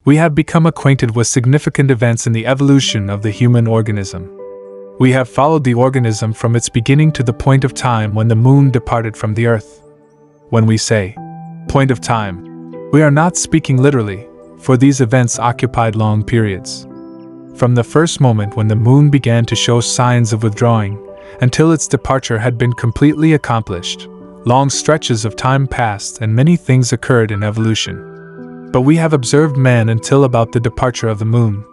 we have become acquainted with significant events in the evolution of the human organism. We have followed the organism from its beginning to the point of time when the moon departed from the earth. When we say, point of time, we are not speaking literally, for these events occupied long periods. From the first moment when the moon began to show signs of withdrawing, until its departure had been completely accomplished, long stretches of time passed and many things occurred in evolution. But we have observed man until about the departure of the moon.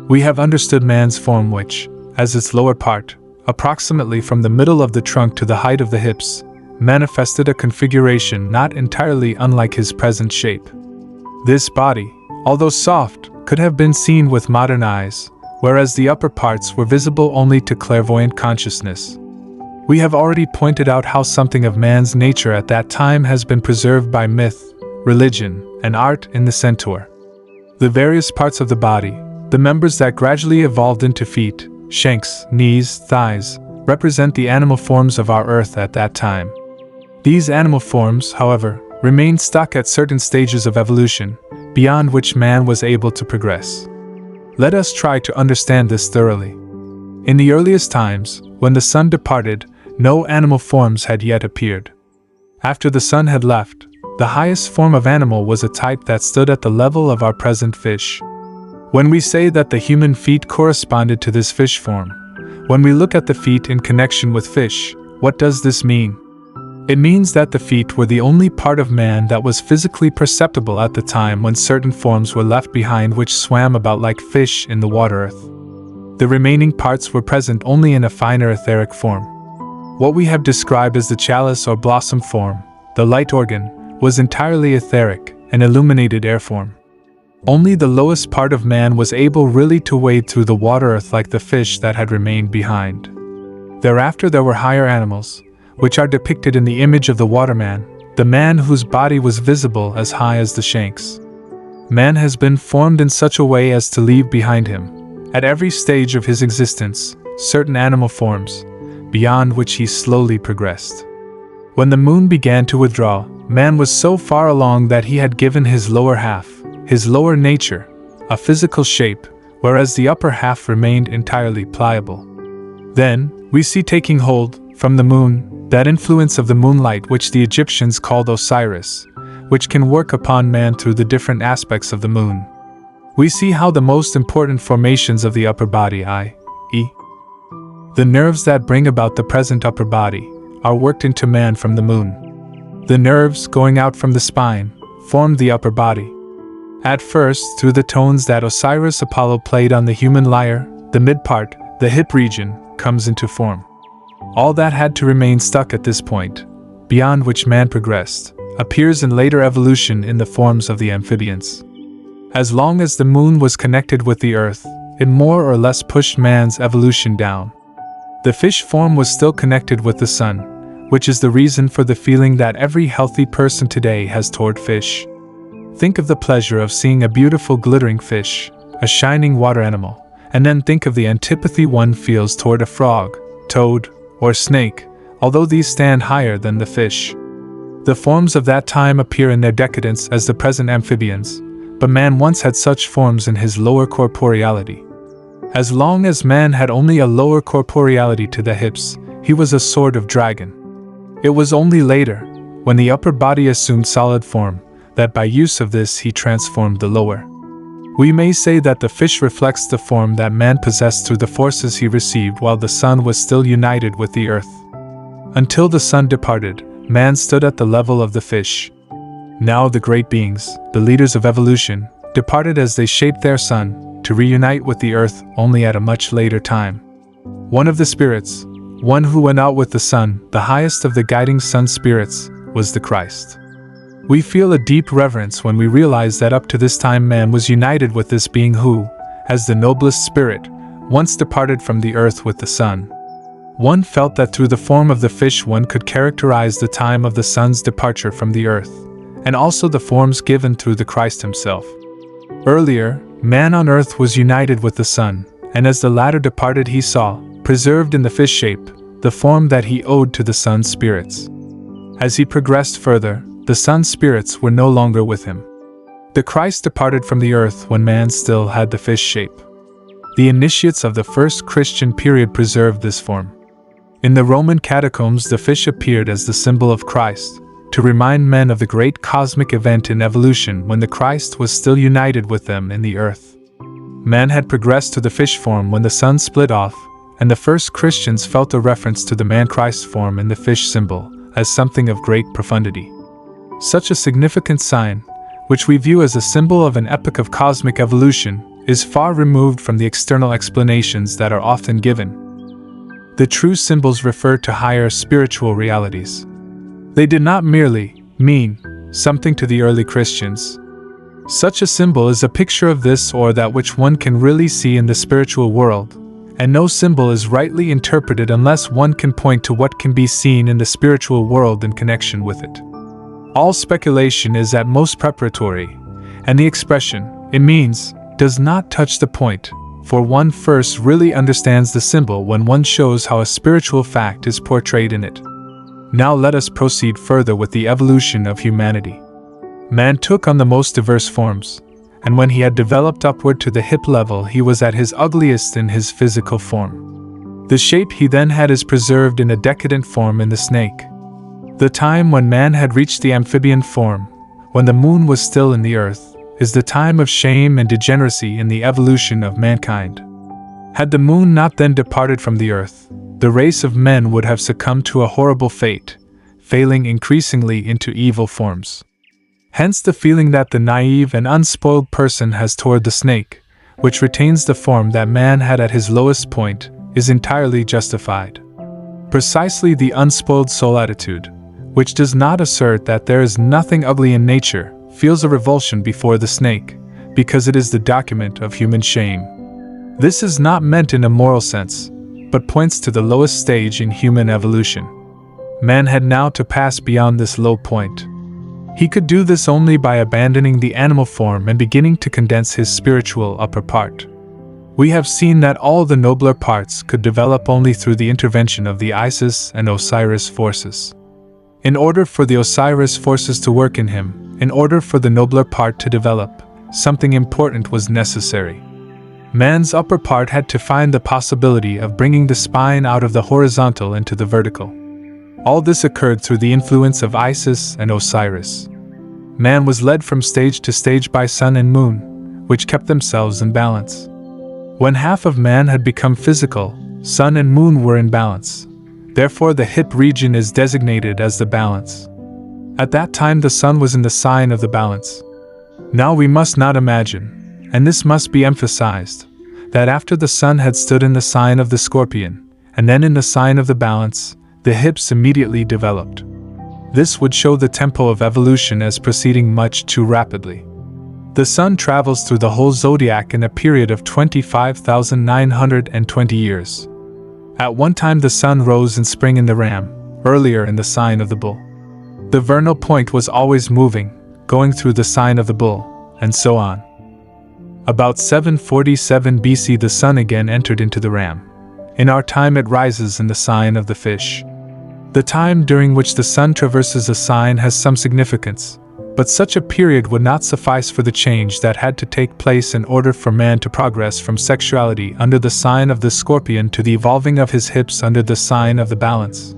We have understood man's form which, as its lower part, approximately from the middle of the trunk to the height of the hips, manifested a configuration not entirely unlike his present shape. This body, although soft, could have been seen with modern eyes, whereas the upper parts were visible only to clairvoyant consciousness. We have already pointed out how something of man's nature at that time has been preserved by myth, religion, and art in the centaur. The various parts of the body, the members that gradually evolved into feet, shanks, knees, thighs, represent the animal forms of our earth at that time. These animal forms, however, remained stuck at certain stages of evolution, beyond which man was able to progress. Let us try to understand this thoroughly. In the earliest times, when the sun departed, no animal forms had yet appeared. After the sun had left, the highest form of animal was a type that stood at the level of our present fish. When we say that the human feet corresponded to this fish form, when we look at the feet in connection with fish, what does this mean? It means that the feet were the only part of man that was physically perceptible at the time when certain forms were left behind which swam about like fish in the water earth. The remaining parts were present only in a finer etheric form. What we have described as the chalice or blossom form, the light organ, was entirely etheric, an illuminated air form. Only the lowest part of man was able really to wade through the water earth like the fish that had remained behind. Thereafter there were higher animals, which are depicted in the image of the waterman, the man whose body was visible as high as the shanks. Man has been formed in such a way as to leave behind him, at every stage of his existence, certain animal forms, beyond which he slowly progressed. When the moon began to withdraw, man was so far along that he had given his lower half, his lower nature, a physical shape, whereas the upper half remained entirely pliable. Then, we see taking hold, from the moon, that influence of the moonlight which the Egyptians called Osiris, which can work upon man through the different aspects of the moon. We see how the most important formations of the upper body, i.e., the nerves that bring about the present upper body, are worked into man from the moon. The nerves, going out from the spine, formed the upper body. At first, through the tones that Osiris Apollo played on the human lyre, the mid-part, the hip region, comes into form. All that had to remain stuck at this point, beyond which man progressed, appears in later evolution in the forms of the amphibians. As long as the moon was connected with the earth, it more or less pushed man's evolution down. The fish form was still connected with the sun, which is the reason for the feeling that every healthy person today has toward fish. Think of the pleasure of seeing a beautiful glittering fish, a shining water animal, and then think of the antipathy one feels toward a frog, toad, or snake, although these stand higher than the fish. The forms of that time appear in their decadence as the present amphibians, but man once had such forms in his lower corporeality. As long as man had only a lower corporeality to the hips, he was a sort of dragon. It was only later, when the upper body assumed solid form, that by use of this he transformed the lower. We may say that the fish reflects the form that man possessed through the forces he received while the sun was still united with the earth. Until the sun departed, man stood at the level of the fish. Now the great beings, the leaders of evolution, departed as they shaped their sun, to reunite with the earth only at a much later time. One of the spirits, one who went out with the sun, the highest of the guiding sun spirits, was the Christ. We feel a deep reverence when we realize that up to this time man was united with this being who, as the noblest spirit, once departed from the earth with the sun. One felt that through the form of the fish one could characterize the time of the sun's departure from the earth, and also the forms given through the Christ himself. Earlier, man on earth was united with the sun, and as the latter departed he saw, preserved in the fish shape, the form that he owed to the sun's spirits. As he progressed further, the sun spirits were no longer with him. The Christ departed from the earth when man still had the fish shape. The initiates of the first Christian period preserved this form. In the Roman catacombs, the fish appeared as the symbol of Christ, to remind men of the great cosmic event in evolution when the Christ was still united with them in the earth. Man had progressed to the fish form when the sun split off, and the first Christians felt a reference to the man-Christ form in the fish symbol as something of great profundity. Such a significant sign, which we view as a symbol of an epoch of cosmic evolution, is far removed from the external explanations that are often given. The true symbols refer to higher spiritual realities. They did not merely mean something to the early Christians. Such a symbol is a picture of this or that which one can really see in the spiritual world, and no symbol is rightly interpreted unless one can point to what can be seen in the spiritual world in connection with it. All speculation is at most preparatory, and the expression, "it means," does not touch the point, for one first really understands the symbol when one shows how a spiritual fact is portrayed in it. Now let us proceed further with the evolution of humanity. Man took on the most diverse forms, and when he had developed upward to the hip level, he was at his ugliest in his physical form. The shape he then had is preserved in a decadent form in the snake. The time when man had reached the amphibian form, when the moon was still in the earth, is the time of shame and degeneracy in the evolution of mankind. Had the moon not then departed from the earth, the race of men would have succumbed to a horrible fate, failing increasingly into evil forms. Hence the feeling that the naive and unspoiled person has toward the snake, which retains the form that man had at his lowest point, is entirely justified. Precisely the unspoiled soul attitude, which does not assert that there is nothing ugly in nature, feels a revulsion before the snake, because it is the document of human shame. This is not meant in a moral sense, but points to the lowest stage in human evolution. Man had now to pass beyond this low point. He could do this only by abandoning the animal form and beginning to condense his spiritual upper part. We have seen that all the nobler parts could develop only through the intervention of the Isis and Osiris forces. In order for the Osiris forces to work in him, in order for the nobler part to develop, something important was necessary. Man's upper part had to find the possibility of bringing the spine out of the horizontal into the vertical. All this occurred through the influence of Isis and Osiris. Man was led from stage to stage by sun and moon, which kept themselves in balance. When half of man had become physical, sun and moon were in balance. Therefore the hip region is designated as the balance. At that time the sun was in the sign of the balance. Now we must not imagine, and this must be emphasized, that after the sun had stood in the sign of the scorpion, and then in the sign of the balance, the hips immediately developed. This would show the tempo of evolution as proceeding much too rapidly. The sun travels through the whole zodiac in a period of 25,920 years. At one time the sun rose in spring in the ram, earlier in the sign of the bull. The vernal point was always moving, going through the sign of the bull, and so on. About 747 BC the sun again entered into the ram. In our time it rises in the sign of the fish. The time during which the sun traverses a sign has some significance, but such a period would not suffice for the change that had to take place in order for man to progress from sexuality under the sign of the scorpion to the evolving of his hips under the sign of the balance.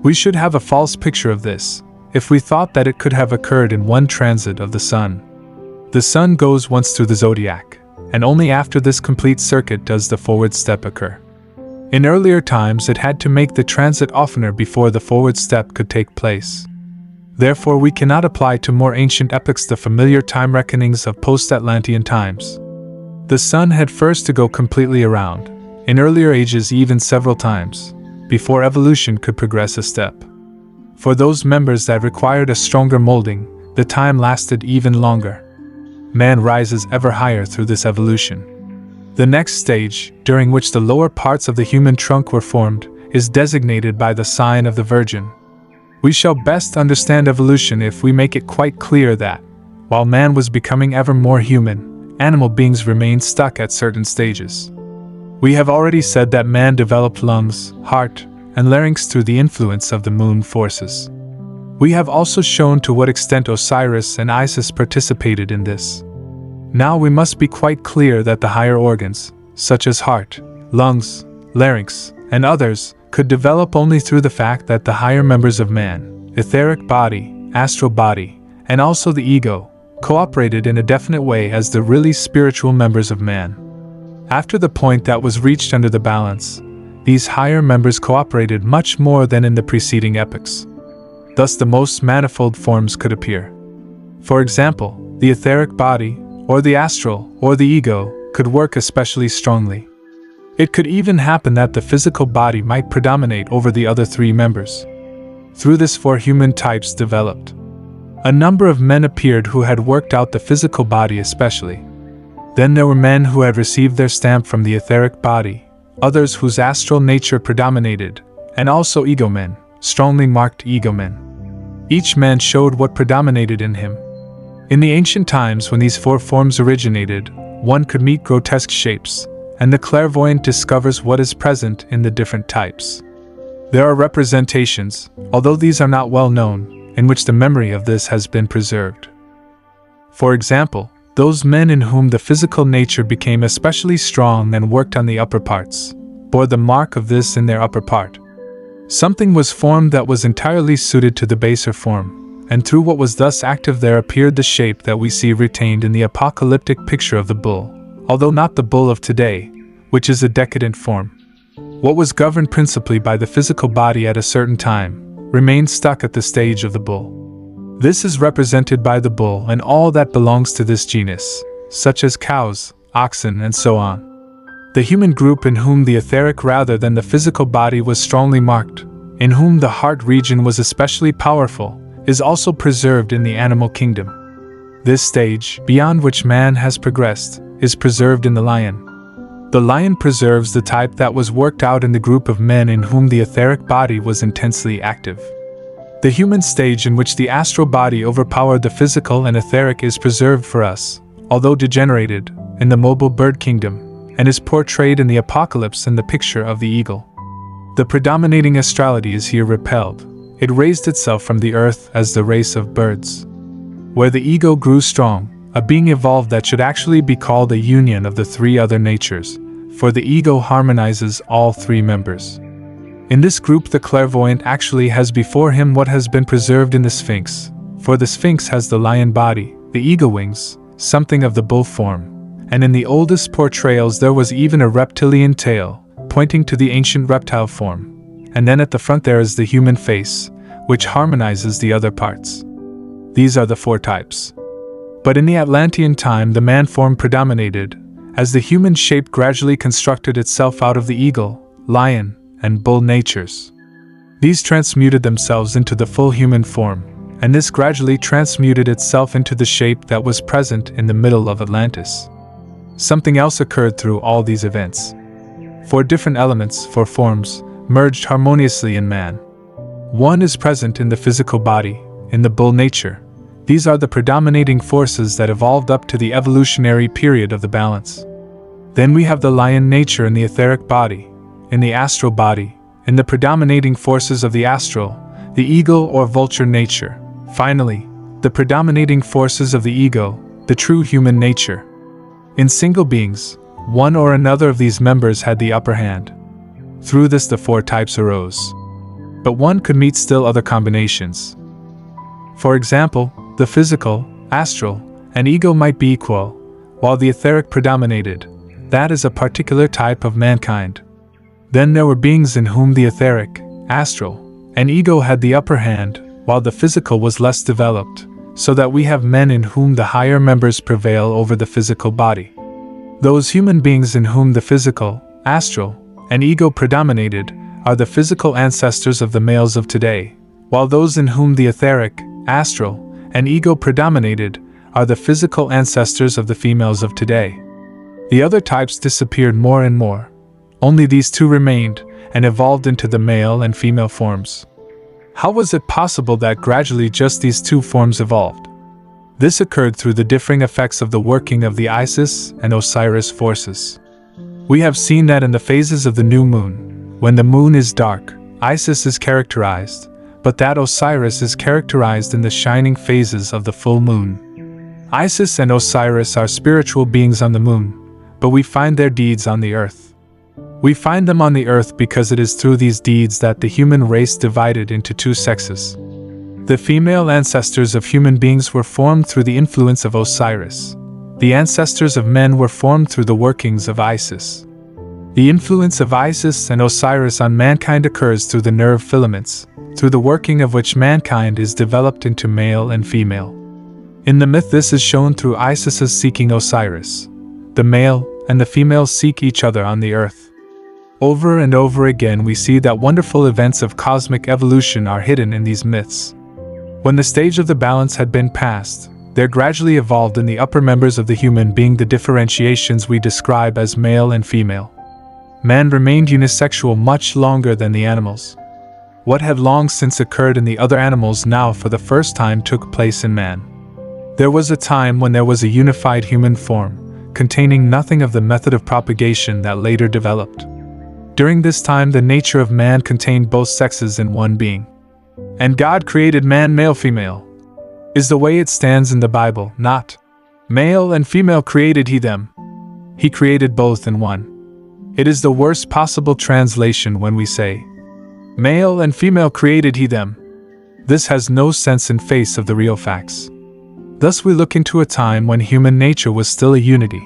We should have a false picture of this, if we thought that it could have occurred in one transit of the sun. The sun goes once through the zodiac, and only after this complete circuit does the forward step occur. In earlier times it had to make the transit oftener before the forward step could take place. Therefore we cannot apply to more ancient epochs the familiar time reckonings of post-Atlantean times. The sun had first to go completely around, in earlier ages even several times, before evolution could progress a step. For those members that required a stronger molding, the time lasted even longer. Man rises ever higher through this evolution. The next stage, during which the lower parts of the human trunk were formed, is designated by the sign of the Virgin. We shall best understand evolution if we make it quite clear that, while man was becoming ever more human, animal beings remained stuck at certain stages. We have already said that man developed lungs, heart, and larynx through the influence of the moon forces. We have also shown to what extent Osiris and Isis participated in this. Now we must be quite clear that the higher organs, such as heart, lungs, larynx, and others, could develop only through the fact that the higher members of man, etheric body, astral body, and also the ego, cooperated in a definite way as the really spiritual members of man. After the point that was reached under the balance, these higher members cooperated much more than in the preceding epochs. Thus the most manifold forms could appear. For example, the etheric body, or the astral, or the ego, could work especially strongly. It could even happen that the physical body might predominate over the other three members. Through this, 4 human types developed. A number of men appeared who had worked out the physical body especially. Then there were men who had received their stamp from the etheric body, others whose astral nature predominated, and also ego men, strongly marked ego men. Each man showed what predominated in him. In the ancient times when these 4 forms originated, one could meet grotesque shapes, and the clairvoyant discovers what is present in the different types. There are representations, although these are not well known, in which the memory of this has been preserved. For example, those men in whom the physical nature became especially strong and worked on the upper parts, bore the mark of this in their upper part. Something was formed that was entirely suited to the baser form, and through what was thus active there appeared the shape that we see retained in the apocalyptic picture of the bull, although not the bull of today, which is a decadent form. What was governed principally by the physical body at a certain time, remained stuck at the stage of the bull. This is represented by the bull and all that belongs to this genus, such as cows, oxen, and so on. The human group in whom the etheric rather than the physical body was strongly marked, in whom the heart region was especially powerful, is also preserved in the animal kingdom. This stage, beyond which man has progressed, is preserved in the lion. The lion preserves the type that was worked out in the group of men in whom the etheric body was intensely active. The human stage in which the astral body overpowered the physical and etheric is preserved for us, although degenerated, in the mobile bird kingdom, and is portrayed in the apocalypse in the picture of the eagle. The predominating astrality is here repelled. It raised itself from the earth as the race of birds. Where the ego grew strong, a being evolved that should actually be called a union of the 3 other natures, for the ego harmonizes all 3 members. In this group the clairvoyant actually has before him what has been preserved in the Sphinx, for the Sphinx has the lion body, the ego wings, something of the bull form, and in the oldest portrayals there was even a reptilian tail, pointing to the ancient reptile form, and then at the front there is the human face, which harmonizes the other parts. These are the 4 types. But in the Atlantean time the man form predominated, as the human shape gradually constructed itself out of the eagle, lion, and bull natures. These transmuted themselves into the full human form, and this gradually transmuted itself into the shape that was present in the middle of Atlantis. Something else occurred through all these events. 4 different elements, 4 forms, merged harmoniously in man. One is present in the physical body, in the bull nature. These are the predominating forces that evolved up to the evolutionary period of the balance. Then we have the lion nature in the etheric body, in the astral body, in the predominating forces of the astral, the eagle or vulture nature. Finally, the predominating forces of the ego, the true human nature. In single beings, one or another of these members had the upper hand. Through this the 4 types arose. But one could meet still other combinations. For example, the physical, astral, and ego might be equal, while the etheric predominated. That is a particular type of mankind. Then there were beings in whom the etheric, astral, and ego had the upper hand, while the physical was less developed, so that we have men in whom the higher members prevail over the physical body. Those human beings in whom the physical, astral, and ego predominated are the physical ancestors of the males of today, while those in whom the etheric, astral, and ego predominated are the physical ancestors of the females of today. The other types disappeared more and more. Only these 2 remained and evolved into the male and female forms. How was it possible that gradually just these 2 forms evolved? This occurred through the differing effects of the working of the Isis and Osiris forces. We have seen that in the phases of the new moon, when the moon is dark, Isis is characterized, but that Osiris is characterized in the shining phases of the full moon. Isis and Osiris are spiritual beings on the moon, but we find their deeds on the earth. We find them on the earth because it is through these deeds that the human race divided into two sexes. The female ancestors of human beings were formed through the influence of Osiris. The ancestors of men were formed through the workings of Isis. The influence of Isis and Osiris on mankind occurs through the nerve filaments, through the working of which mankind is developed into male and female. In the myth, this is shown through Isis's seeking Osiris. The male and the female seek each other on the earth. Over and over again we see that wonderful events of cosmic evolution are hidden in these myths. When the stage of the balance had been passed, there gradually evolved in the upper members of the human being the differentiations we describe as male and female. Man remained unisexual much longer than the animals. What had long since occurred in the other animals now for the first time took place in man. There was a time when there was a unified human form, containing nothing of the method of propagation that later developed. During this time the nature of man contained both sexes in one being. And God created man male-female. Is the way it stands in the Bible, not male and female created he them. He created both in one. It is the worst possible translation when we say, male and female created he them. This has no sense in face of the real facts. Thus we look into a time when human nature was still a unity,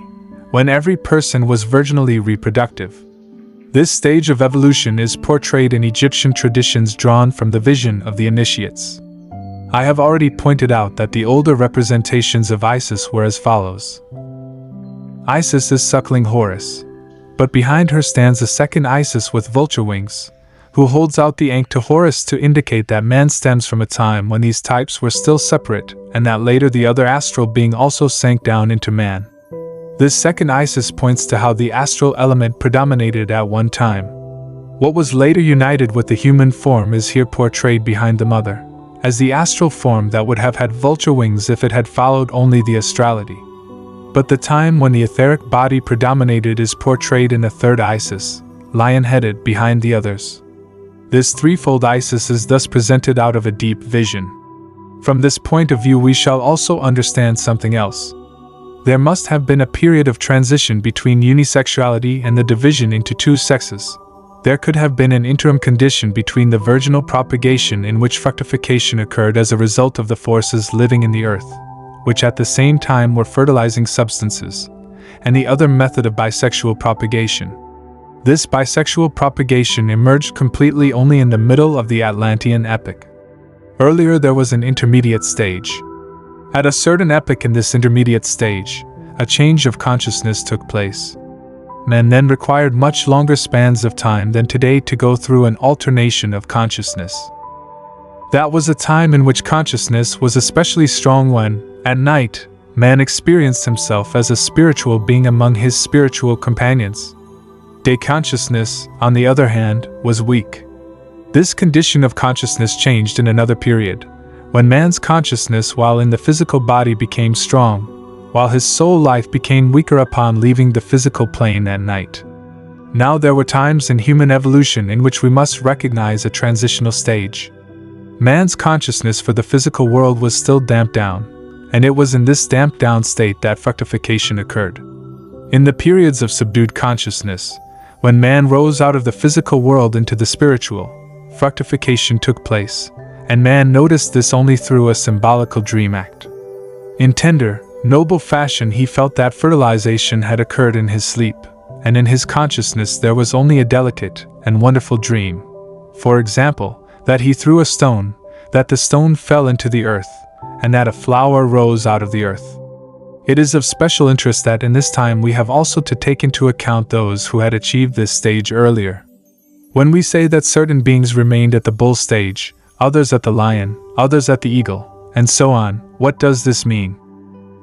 when every person was virginally reproductive. This stage of evolution is portrayed in Egyptian traditions drawn from the vision of the initiates. I have already pointed out that the older representations of Isis were as follows. Isis is suckling Horus, but behind her stands a second Isis with vulture wings, who holds out the ankh to Horus to indicate that man stems from a time when these types were still separate, and that later the other astral being also sank down into man. This second Isis points to how the astral element predominated at one time. What was later united with the human form is here portrayed behind the mother, as the astral form that would have had vulture wings if it had followed only the astrality. But the time when the etheric body predominated is portrayed in the third Isis, lion-headed behind the others. This threefold Isis is thus presented out of a deep vision. From this point of view we shall also understand something else. There must have been a period of transition between unisexuality and the division into two sexes. There could have been an interim condition between the virginal propagation in which fructification occurred as a result of the forces living in the earth, which at the same time were fertilizing substances, and the other method of bisexual propagation. This bisexual propagation emerged completely only in the middle of the Atlantean epoch. Earlier there was an intermediate stage. At a certain epoch in this intermediate stage, a change of consciousness took place. Men then required much longer spans of time than today to go through an alternation of consciousness. That was a time in which consciousness was especially strong when, at night, man experienced himself as a spiritual being among his spiritual companions. Day consciousness, on the other hand, was weak. This condition of consciousness changed in another period, when man's consciousness while in the physical body became strong, while his soul life became weaker upon leaving the physical plane at night. Now there were times in human evolution in which we must recognize a transitional stage. Man's consciousness for the physical world was still damped down, and it was in this damped down state that fructification occurred. In the periods of subdued consciousness, when man rose out of the physical world into the spiritual, fructification took place, and man noticed this only through a symbolical dream act. In tender, noble fashion he felt that fertilization had occurred in his sleep, and in his consciousness there was only a delicate and wonderful dream. For example, that he threw a stone, that the stone fell into the earth, and that a flower rose out of the earth. It is of special interest that in this time we have also to take into account those who had achieved this stage earlier. When we say that certain beings remained at the bull stage, others at the lion, others at the eagle, and so on, what does this mean?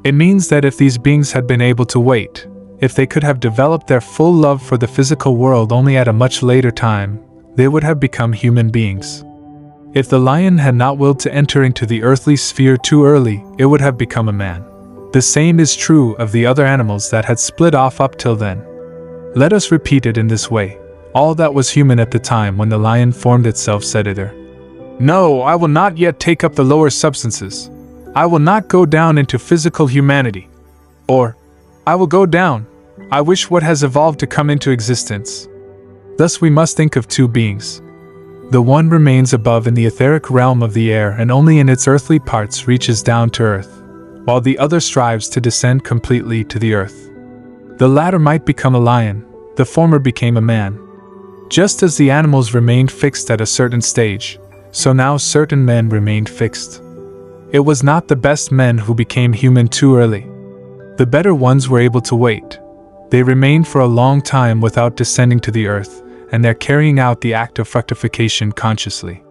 It means that if these beings had been able to wait, if they could have developed their full love for the physical world only at a much later time, they would have become human beings. If the lion had not willed to enter into the earthly sphere too early, it would have become a man. The same is true of the other animals that had split off up till then. Let us repeat it in this way. All that was human at the time when the lion formed itself said either, No, I will not yet take up the lower substances. I will not go down into physical humanity. Or, I will go down. I wish what has evolved to come into existence. Thus we must think of two beings. The one remains above in the etheric realm of the air and only in its earthly parts reaches down to earth, while the other strives to descend completely to the earth. The latter might become a lion, the former became a man. Just as the animals remained fixed at a certain stage, so now certain men remained fixed. It was not the best men who became human too early. The better ones were able to wait. They remained for a long time without descending to the earth, and they're carrying out the act of fructification consciously.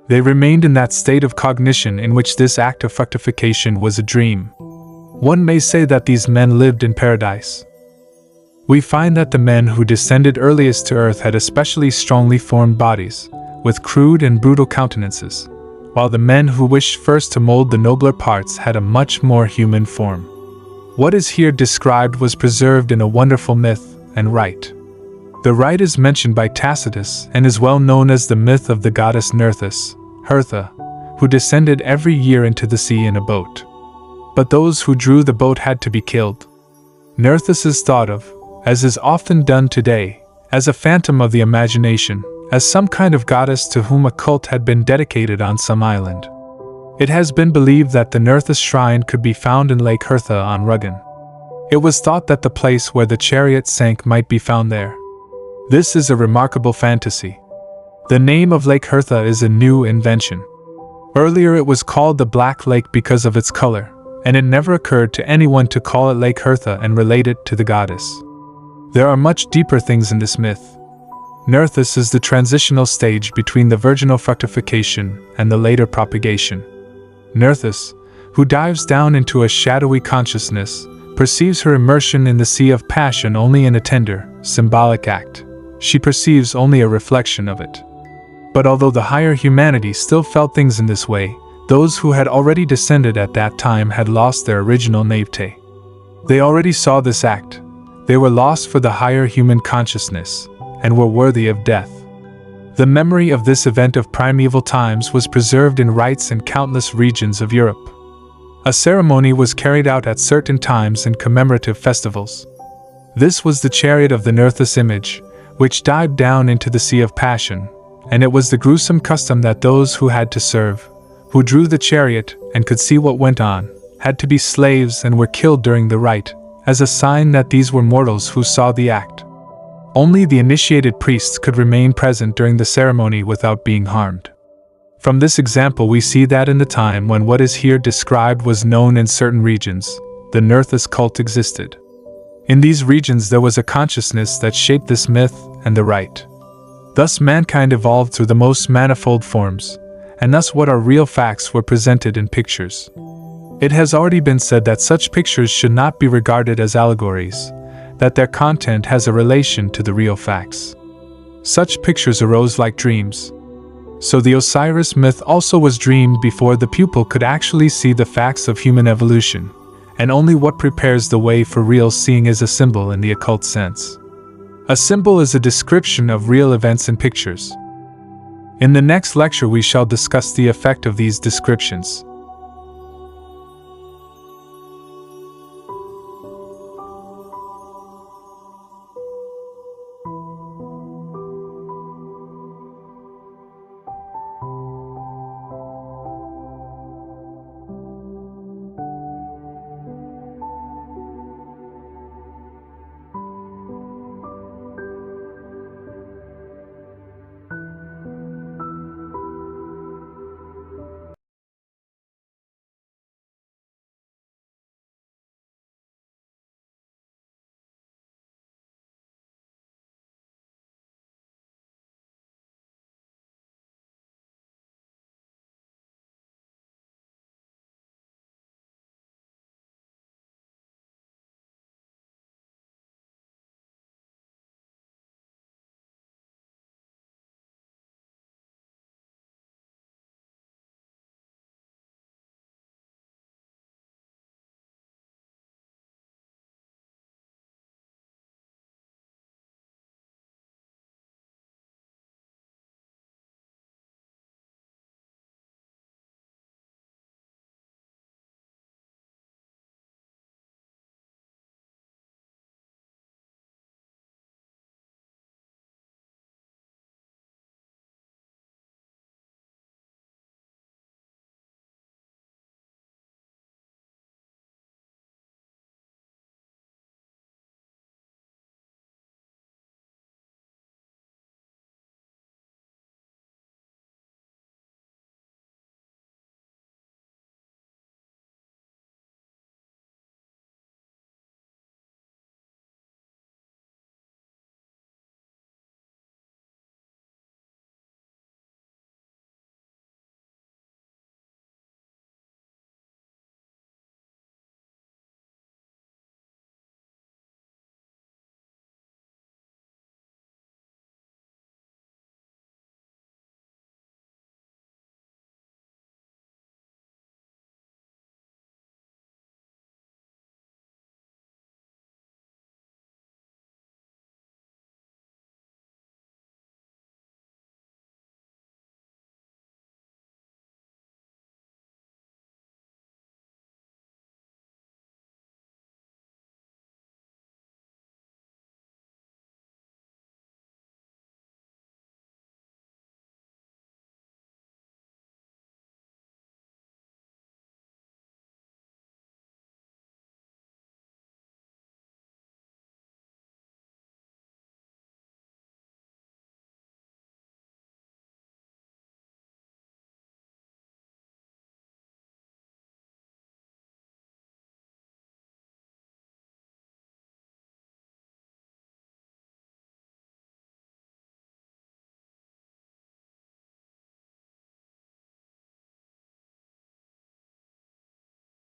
They remained in that state of cognition in which this act of fructification was a dream. One may say that these men lived in paradise. We find that the men who descended earliest to earth had especially strongly formed bodies, with crude and brutal countenances, while the men who wished first to mold the nobler parts had a much more human form. What is here described was preserved in a wonderful myth and rite. The rite is mentioned by Tacitus and is well known as the myth of the goddess Nerthus, Hertha, who descended every year into the sea in a boat. But those who drew the boat had to be killed. Nerthus is thought of, as is often done today, as a phantom of the imagination, as some kind of goddess to whom a cult had been dedicated on some island. It has been believed that the Nerthus shrine could be found in Lake Hertha on Rügen. It was thought that the place where the chariot sank might be found there. This is a remarkable fantasy. The name of Lake Hertha is a new invention. Earlier it was called the Black Lake because of its color, and it never occurred to anyone to call it Lake Hertha and relate it to the goddess. There are much deeper things in this myth. Nerthus is the transitional stage between the virginal fructification and the later propagation. Nerthus, who dives down into a shadowy consciousness, perceives her immersion in the sea of passion only in a tender, symbolic act. She perceives only a reflection of it. But although the higher humanity still felt things in this way, those who had already descended at that time had lost their original naivete. They already saw this act. They were lost for the higher human consciousness, and were worthy of death. The memory of this event of primeval times was preserved in rites in countless regions of Europe. A ceremony was carried out at certain times in commemorative festivals. This was the chariot of the Nerthus image, which dived down into the sea of passion, and it was the gruesome custom that those who had to serve, who drew the chariot and could see what went on, had to be slaves and were killed during the rite, as a sign that these were mortals who saw the act. Only the initiated priests could remain present during the ceremony without being harmed. From this example we see that in the time when what is here described was known in certain regions, the Nerthus cult existed. In these regions there was a consciousness that shaped this myth and the rite. Thus mankind evolved through the most manifold forms, and thus what are real facts were presented in pictures. It has already been said that such pictures should not be regarded as allegories, that their content has a relation to the real facts. Such pictures arose like dreams. So the Osiris myth also was dreamed before the pupil could actually see the facts of human evolution, and only what prepares the way for real seeing is a symbol in the occult sense. A symbol is a description of real events in pictures. In the next lecture we shall discuss the effect of these descriptions.